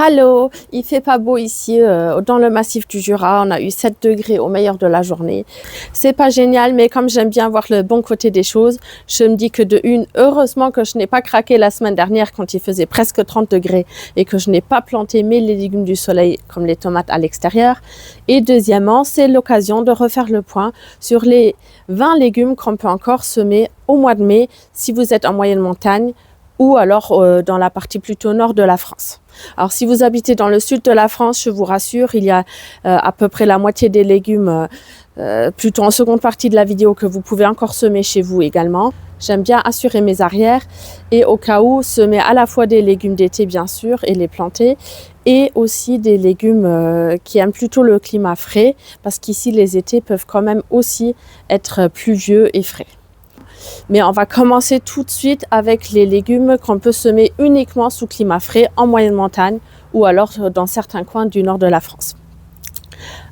Allô, il fait pas beau ici dans le massif du Jura, on a eu 7 degrés au meilleur de la journée. C'est pas génial, mais comme j'aime bien voir le bon côté des choses, je me dis que de une, heureusement que je n'ai pas craqué la semaine dernière quand il faisait presque 30 degrés et que je n'ai pas planté mes légumes du soleil comme les tomates à l'extérieur. Et deuxièmement, c'est l'occasion de refaire le point sur les 20 légumes qu'on peut encore semer au mois de mai si vous êtes en moyenne montagne ou alors dans la partie plutôt nord de la France. Alors si vous habitez dans le sud de la France, je vous rassure, il y a à peu près la moitié des légumes plutôt en seconde partie de la vidéo que vous pouvez encore semer chez vous également. J'aime bien assurer mes arrières et au cas où semer à la fois des légumes d'été bien sûr et les planter et aussi des légumes qui aiment plutôt le climat frais parce qu'ici les étés peuvent quand même aussi être pluvieux et frais. Mais on va commencer tout de suite avec les légumes qu'on peut semer uniquement sous climat frais en moyenne montagne ou alors dans certains coins du nord de la France.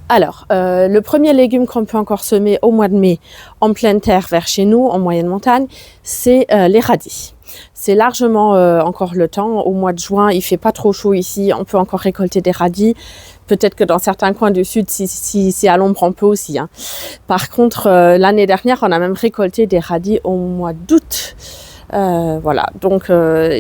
Alors, le premier légume qu'on peut encore semer au mois de mai en pleine terre vers chez nous, en moyenne montagne, c'est les radis. C'est largement encore le temps. Au mois de juin, il fait pas trop chaud ici, on peut encore récolter des radis. Peut-être que dans certains coins du sud, si c'est à l'ombre, on peut aussi. Hein. Par contre, l'année dernière, on a même récolté des radis au mois d'août. Voilà, donc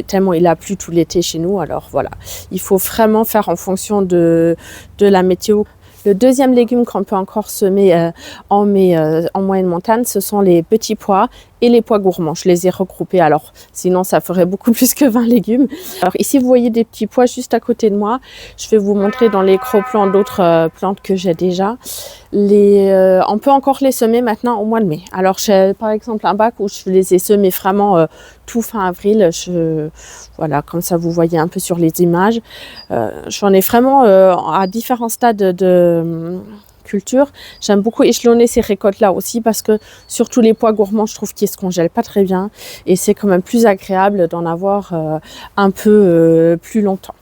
tellement il a plu tout l'été chez nous, alors voilà. Il faut vraiment faire en fonction de la météo. Le deuxième légume qu'on peut encore semer en moyenne montagne, ce sont les petits pois et les pois gourmands. Je les ai regroupés, alors sinon ça ferait beaucoup plus que 20 légumes. Alors ici vous voyez des petits pois juste à côté de moi. Je vais vous montrer dans les cro-plans d'autres plantes que j'ai déjà. On peut encore les semer maintenant au mois de mai. Alors j'ai par exemple un bac où je les ai semés vraiment tout fin avril. Voilà, comme ça vous voyez un peu sur les images. J'en ai vraiment à différents stades de culture. J'aime beaucoup échelonner ces récoltes-là aussi parce que surtout les pois gourmands, je trouve qu'ils se congèlent pas très bien et c'est quand même plus agréable d'en avoir un peu plus longtemps.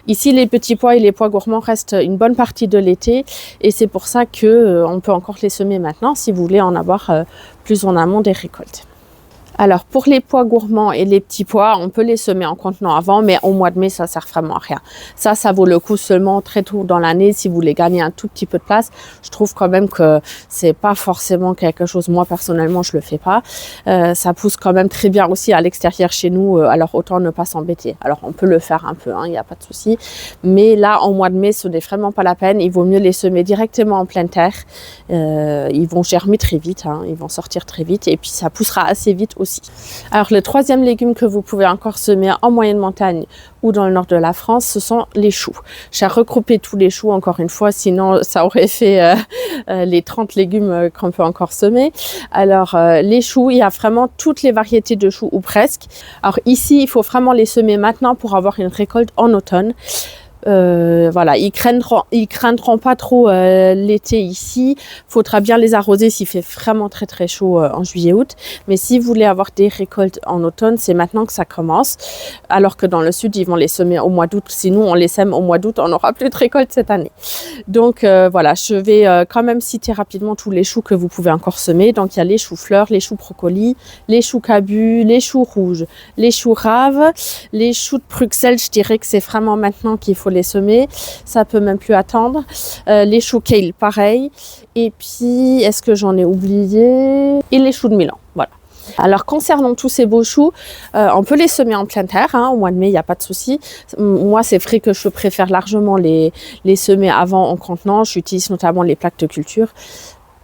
Ici, les petits pois et les pois gourmands restent une bonne partie de l'été et c'est pour ça que on peut encore les semer maintenant si vous voulez en avoir plus en amont des récoltes. Alors pour les pois gourmands et les petits pois, on peut les semer en contenant avant, mais au mois de mai, ça sert vraiment à rien. Ça vaut le coup seulement très tôt dans l'année si vous voulez gagner un tout petit peu de place. Je trouve quand même que c'est pas forcément quelque chose, moi personnellement, je le fais pas. Ça pousse quand même très bien aussi à l'extérieur chez nous, alors autant ne pas s'embêter. Alors on peut le faire un peu, il n'y a pas de souci. Mais là, en mois de mai, ce n'est vraiment pas la peine. Il vaut mieux les semer directement en pleine terre. Ils vont germer très vite, ils vont sortir très vite et puis ça poussera assez vite aussi. Alors le troisième légume que vous pouvez encore semer en moyenne montagne ou dans le nord de la France, ce sont les choux. J'ai regroupé tous les choux encore une fois, sinon ça aurait fait les 30 légumes qu'on peut encore semer. Alors les choux, il y a vraiment toutes les variétés de choux ou presque. Alors ici, il faut vraiment les semer maintenant pour avoir une récolte en automne. Voilà, ils craindront pas trop l'été ici. Faudra bien les arroser s'il fait vraiment très très chaud en juillet-août. Mais si vous voulez avoir des récoltes en automne, c'est maintenant que ça commence. Alors que dans le sud, ils vont les semer au mois d'août. Sinon, on les sème au mois d'août, on n'aura plus de récolte cette année. Donc voilà, je vais quand même citer rapidement tous les choux que vous pouvez encore semer. Donc il y a les choux-fleurs, les choux brocolis, les choux cabus, les choux rouges, les choux raves, les choux de Bruxelles. Je dirais que c'est vraiment maintenant qu'il faut les semer, ça peut même plus attendre. Les choux kale, pareil. Et puis, est-ce que j'en ai oublié? Et les choux de Milan, voilà. Alors concernant tous ces beaux choux, on peut les semer en pleine terre, au mois de mai, il n'y a pas de souci. Moi, c'est vrai que je préfère largement les semer avant en contenant. J'utilise notamment les plaques de culture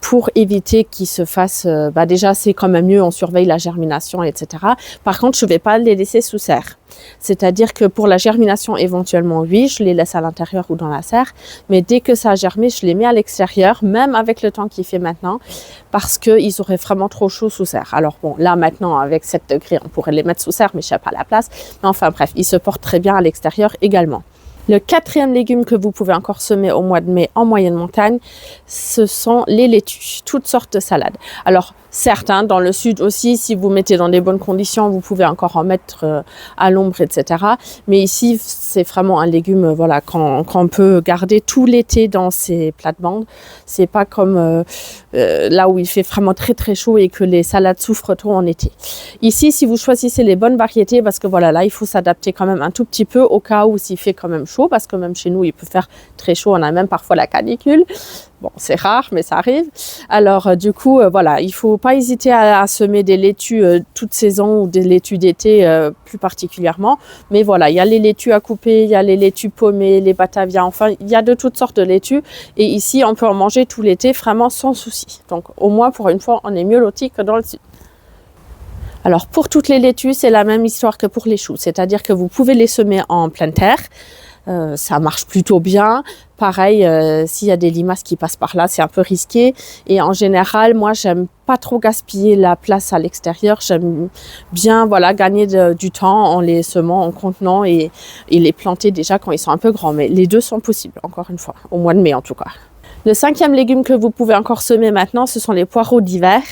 pour éviter qu'ils se fassent, déjà c'est quand même mieux, on surveille la germination, etc. Par contre, je ne vais pas les laisser sous serre. C'est-à-dire que pour la germination, éventuellement, oui, je les laisse à l'intérieur ou dans la serre, mais dès que ça a germé, je les mets à l'extérieur, même avec le temps qu'il fait maintenant, parce qu'ils auraient vraiment trop chaud sous serre. Alors bon, là maintenant, avec 7 degrés, on pourrait les mettre sous serre, mais je n'ai pas la place. Mais enfin bref, ils se portent très bien à l'extérieur également. Le quatrième légume que vous pouvez encore semer au mois de mai en moyenne montagne, ce sont les laitues, toutes sortes de salades. Alors certes, dans le sud aussi, si vous mettez dans des bonnes conditions, vous pouvez encore en mettre à l'ombre, etc. Mais ici, c'est vraiment un légume qu'on peut garder tout l'été dans ses plates-bandes. C'est pas comme là où il fait vraiment très très chaud et que les salades souffrent trop en été. Ici, si vous choisissez les bonnes variétés, parce que voilà, là, il faut s'adapter quand même un tout petit peu au cas où s'il fait quand même chaud. chaud, parce que même chez nous, il peut faire très chaud. On a même parfois la canicule. Bon, c'est rare, mais ça arrive. Alors, du coup, voilà, il ne faut pas hésiter à semer des laitues toute saison ou des laitues d'été plus particulièrement. Mais voilà, il y a les laitues à couper, il y a les laitues paumées, les batavias, enfin, il y a de toutes sortes de laitues. Et ici, on peut en manger tout l'été vraiment sans souci. Donc, au moins, pour une fois, on est mieux loti que dans le sud. Alors, pour toutes les laitues, c'est la même histoire que pour les choux. C'est-à-dire que vous pouvez les semer en pleine terre. Ça marche plutôt bien. Pareil, s'il y a des limaces qui passent par là, c'est un peu risqué. Et en général, moi, j'aime pas trop gaspiller la place à l'extérieur. J'aime bien, voilà, gagner du temps en les semant, en contenant et les planter déjà quand ils sont un peu grands. Mais les deux sont possibles, encore une fois, au mois de mai en tout cas. Le 5e légume que vous pouvez encore semer maintenant, ce sont les poireaux d'hiver.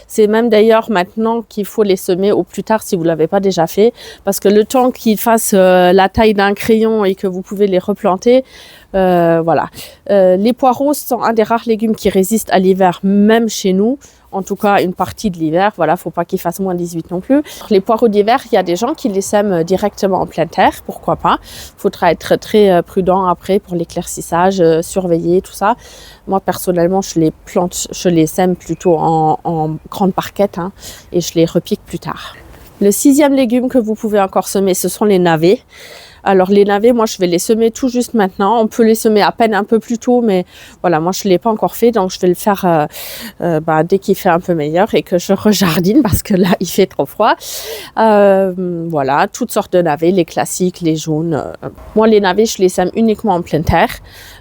C'est même d'ailleurs maintenant qu'il faut les semer au plus tard si vous ne l'avez pas déjà fait. Parce que le temps qu'ils fassent la taille d'un crayon et que vous pouvez les replanter, voilà. Les poireaux sont un des rares légumes qui résistent à l'hiver, même chez nous. En tout cas, une partie de l'hiver. Voilà, faut pas qu'il fasse moins 18 non plus. Les poireaux d'hiver, il y a des gens qui les sèment directement en pleine terre. Pourquoi pas? Faudra être très prudent après pour l'éclaircissage, surveiller tout ça. Moi, personnellement, je les plante, je les sème plutôt en grande parquette et je les repique plus tard. Le 6e légume que vous pouvez encore semer, ce sont les navets. Alors les navets, moi je vais les semer tout juste maintenant. On peut les semer à peine un peu plus tôt, mais voilà, moi je ne l'ai pas encore fait, donc je vais le faire dès qu'il fait un peu meilleur et que je rejardine parce que là il fait trop froid. Voilà, toutes sortes de navets, les classiques, les jaunes. Moi les navets, je les sème uniquement en pleine terre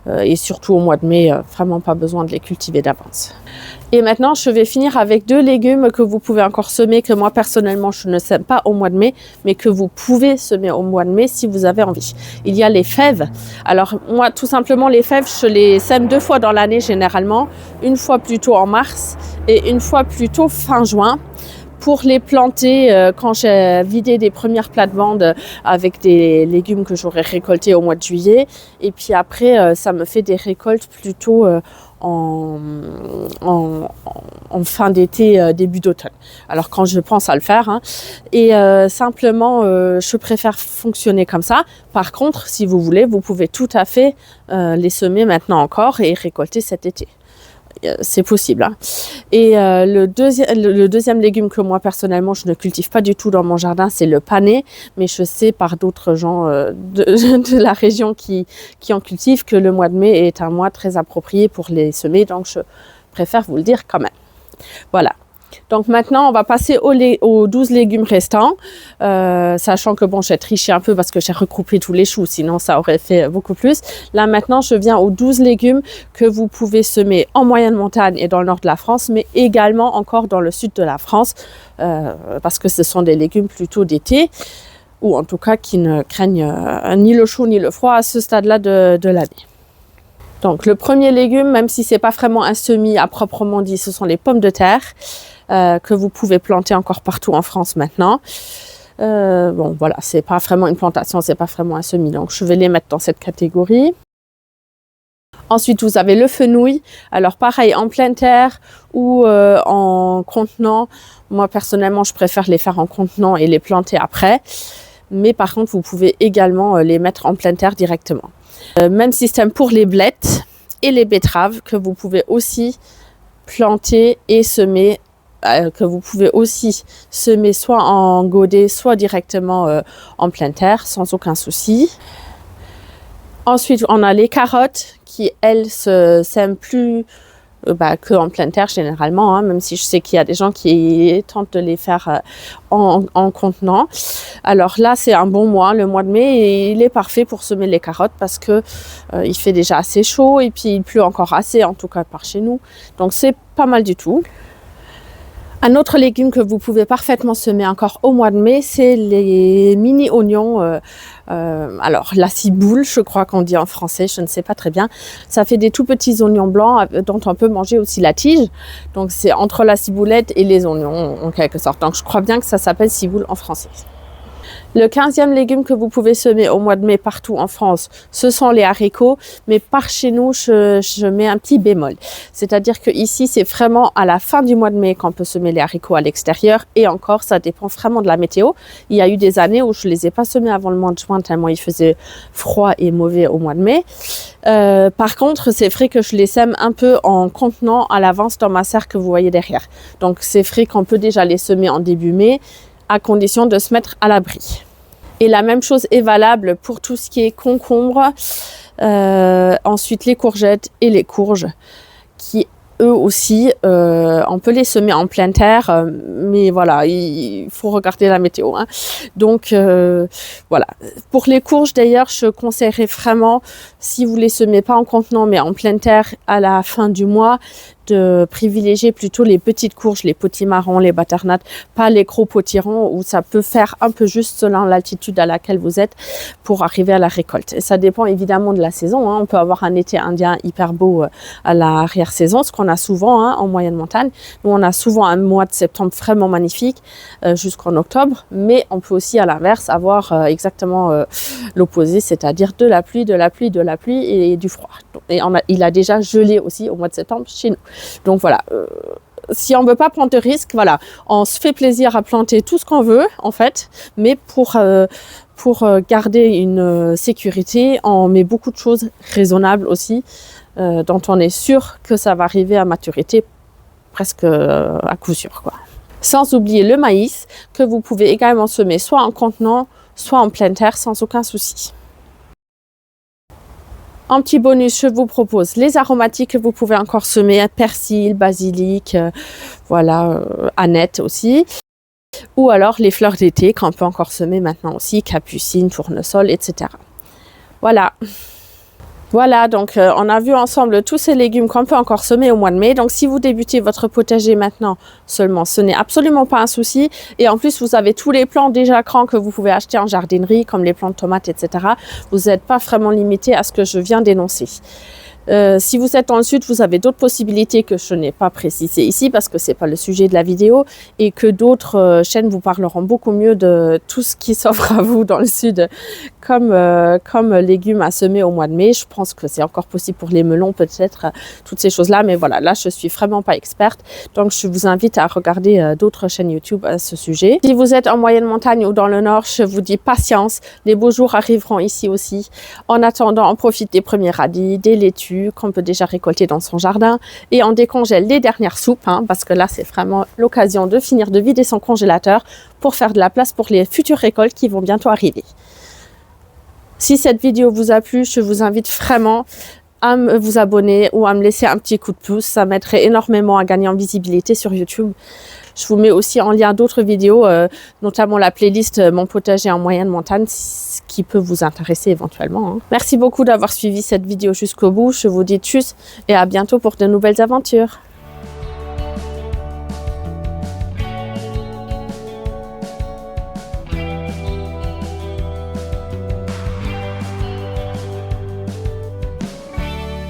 et surtout au mois de mai, vraiment pas besoin de les cultiver d'avance. Et maintenant, je vais finir avec 2 légumes que vous pouvez encore semer, que moi personnellement je ne sème pas au mois de mai, mais que vous pouvez semer au mois de mai si vous avez envie. Il y a les fèves. Alors moi, tout simplement, les fèves, je les sème 2 fois dans l'année généralement, une fois plutôt en mars et une fois plutôt fin juin. Pour les planter quand j'ai vidé des premières plates-bandes avec des légumes que j'aurais récoltés au mois de juillet. Et puis après, ça me fait des récoltes plutôt en fin d'été, début d'automne. Alors quand je pense à le faire. Et simplement, je préfère fonctionner comme ça. Par contre, si vous voulez, vous pouvez tout à fait les semer maintenant encore et récolter cet été. C'est possible. Et le deuxième légume que moi personnellement je ne cultive pas du tout dans mon jardin, c'est le panais, mais je sais par d'autres gens de la région qui en cultivent que le mois de mai est un mois très approprié pour les semer, donc je préfère vous le dire quand même. Voilà. Donc maintenant, on va passer aux 12 légumes restants, sachant que bon, j'ai triché un peu parce que j'ai regroupé tous les choux, sinon ça aurait fait beaucoup plus. Là maintenant, je viens aux 12 légumes que vous pouvez semer en moyenne montagne et dans le nord de la France, mais également encore dans le sud de la France, parce que ce sont des légumes plutôt d'été, ou en tout cas qui ne craignent ni le chaud ni le froid à ce stade-là de l'année. Donc le premier légume, même si c'est pas vraiment un semis à proprement dit, ce sont les pommes de terre que vous pouvez planter encore partout en France maintenant. Bon voilà, c'est pas vraiment une plantation, c'est pas vraiment un semis, donc je vais les mettre dans cette catégorie. Ensuite, vous avez le fenouil. Alors pareil, en pleine terre ou en contenant. Moi personnellement, je préfère les faire en contenant et les planter après. Mais par contre, vous pouvez également les mettre en pleine terre directement. Même système pour les blettes et les betteraves que vous pouvez aussi planter et semer, que vous pouvez aussi semer soit en godet, soit directement en pleine terre sans aucun souci. Ensuite, on a les carottes qui, elles, se sèment plus qu'en pleine terre généralement, même si je sais qu'il y a des gens qui tentent de les faire en contenant. Alors là, c'est un bon mois, le mois de mai, et il est parfait pour semer les carottes parce que il fait déjà assez chaud et puis il pleut encore assez, en tout cas par chez nous. Donc c'est pas mal du tout. Un autre légume que vous pouvez parfaitement semer encore au mois de mai, c'est les mini-oignons. Alors la ciboule, je crois qu'on dit en français, je ne sais pas très bien. Ça fait des tout petits oignons blancs dont on peut manger aussi la tige. Donc c'est entre la ciboulette et les oignons en quelque sorte. Donc je crois bien que ça s'appelle ciboule en français. Le 15e légume que vous pouvez semer au mois de mai partout en France, ce sont les haricots. Mais par chez nous, je mets un petit bémol. C'est-à-dire que ici, c'est vraiment à la fin du mois de mai qu'on peut semer les haricots à l'extérieur. Et encore, ça dépend vraiment de la météo. Il y a eu des années où je les ai pas semés avant le mois de juin tellement il faisait froid et mauvais au mois de mai. Par contre, c'est vrai que je les sème un peu en contenant à l'avance dans ma serre que vous voyez derrière. Donc, c'est vrai qu'on peut déjà les semer en début mai, à condition de se mettre à l'abri. Et la même chose est valable pour tout ce qui est concombre, ensuite les courgettes et les courges, qui eux aussi, on peut les semer en pleine terre, mais voilà, il faut regarder la météo, hein. Donc voilà. Pour les courges d'ailleurs, je conseillerais vraiment, si vous les semez pas en contenant mais en pleine terre à la fin du mois, de privilégier plutôt les petites courges, les potimarrons, les butternuts, pas les gros potirons où ça peut faire un peu juste selon l'altitude à laquelle vous êtes pour arriver à la récolte. Et ça dépend évidemment de la saison, hein. On peut avoir un été indien hyper beau à l'arrière-saison, ce qu'on a souvent, hein, en moyenne montagne. Nous, on a souvent un mois de septembre vraiment magnifique jusqu'en octobre, mais on peut aussi à l'inverse avoir exactement l'opposé, c'est-à-dire de la pluie, de la pluie, de la pluie et du froid. Et il a déjà gelé aussi au mois de septembre chez nous. Donc voilà, si on ne veut pas prendre de risques, voilà, on se fait plaisir à planter tout ce qu'on veut en fait, mais pour garder une sécurité, on met beaucoup de choses raisonnables aussi, dont on est sûr que ça va arriver à maturité presque à coup sûr, quoi. Sans oublier le maïs que vous pouvez également semer soit en contenant, soit en pleine terre sans aucun souci. En petit bonus, je vous propose les aromatiques que vous pouvez encore semer, persil, basilic, voilà, aneth aussi. Ou alors les fleurs d'été qu'on peut encore semer maintenant aussi, capucine, tournesol, etc. Voilà. Voilà, donc on a vu ensemble tous ces légumes qu'on peut encore semer au mois de mai. Donc si vous débutez votre potager maintenant seulement, ce n'est absolument pas un souci. Et en plus, vous avez tous les plants déjà grands que vous pouvez acheter en jardinerie, comme les plants de tomates, etc. Vous n'êtes pas vraiment limité à ce que je viens d'énoncer. Si vous êtes dans le sud, vous avez d'autres possibilités que je n'ai pas précisées ici parce que c'est pas le sujet de la vidéo et que d'autres chaînes vous parleront beaucoup mieux de tout ce qui s'offre à vous dans le sud comme légumes à semer au mois de mai. Je pense que c'est encore possible pour les melons peut-être, toutes ces choses-là, mais voilà, là je suis vraiment pas experte, donc je vous invite à regarder d'autres chaînes YouTube à ce sujet. Si vous êtes en moyenne montagne ou dans le nord, je vous dis patience, les beaux jours arriveront ici aussi. En attendant, on profite des premiers radis, des laitues qu'on peut déjà récolter dans son jardin et on décongèle les dernières soupes, hein, parce que là c'est vraiment l'occasion de finir de vider son congélateur pour faire de la place pour les futures récoltes qui vont bientôt arriver. Si cette vidéo vous a plu, je vous invite vraiment à vous abonner ou à me laisser un petit coup de pouce, ça m'aiderait énormément à gagner en visibilité sur YouTube. Je vous mets aussi en lien d'autres vidéos, notamment la playlist Mon potager en moyenne montagne, qui peut vous intéresser éventuellement, hein. Merci beaucoup d'avoir suivi cette vidéo jusqu'au bout. Je vous dis tchuss et à bientôt pour de nouvelles aventures.